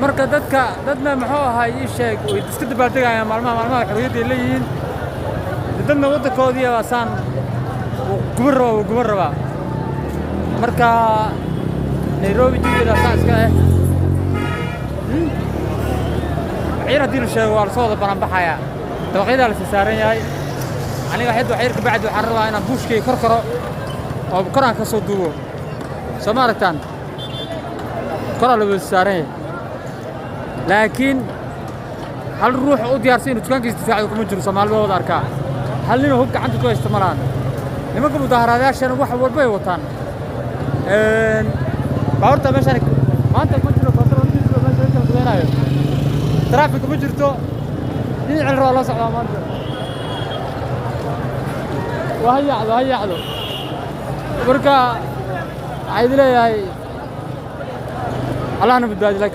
marka dadna muxuu ahaa ii sheeg way iska dabaaldegayaan maalmaha xorriyadda ay leeyihiin dadna waddankoodii baasaan guban rabaa marka Nairobi jidda saaska ah ciir haddii la sheego waa la soo wada bannaanbaxaya dabaqyada la saaran yahay aniga xiddo ciirka bacdi waxaan rabaa inaan buushkay kor karo oo koraan ka soo duubo soo ma aragtaan koraa la wada saaran yahay laakiin hal ruux u diyaarsan inuu dukaankiisa difaaco kuma jiro Soomaalida wada arkaa hal nin hub gacanta ku haysta malaan nimanka mudaharaadayaashan wax walba ay wataan baarta meeshan maanta ku jiro kontaroolkiisa meesha kala duwanaayo traffic ma jirto nin cil roo la socda maanta wahayacdo marka waxay leeyahay Allah na badbaadi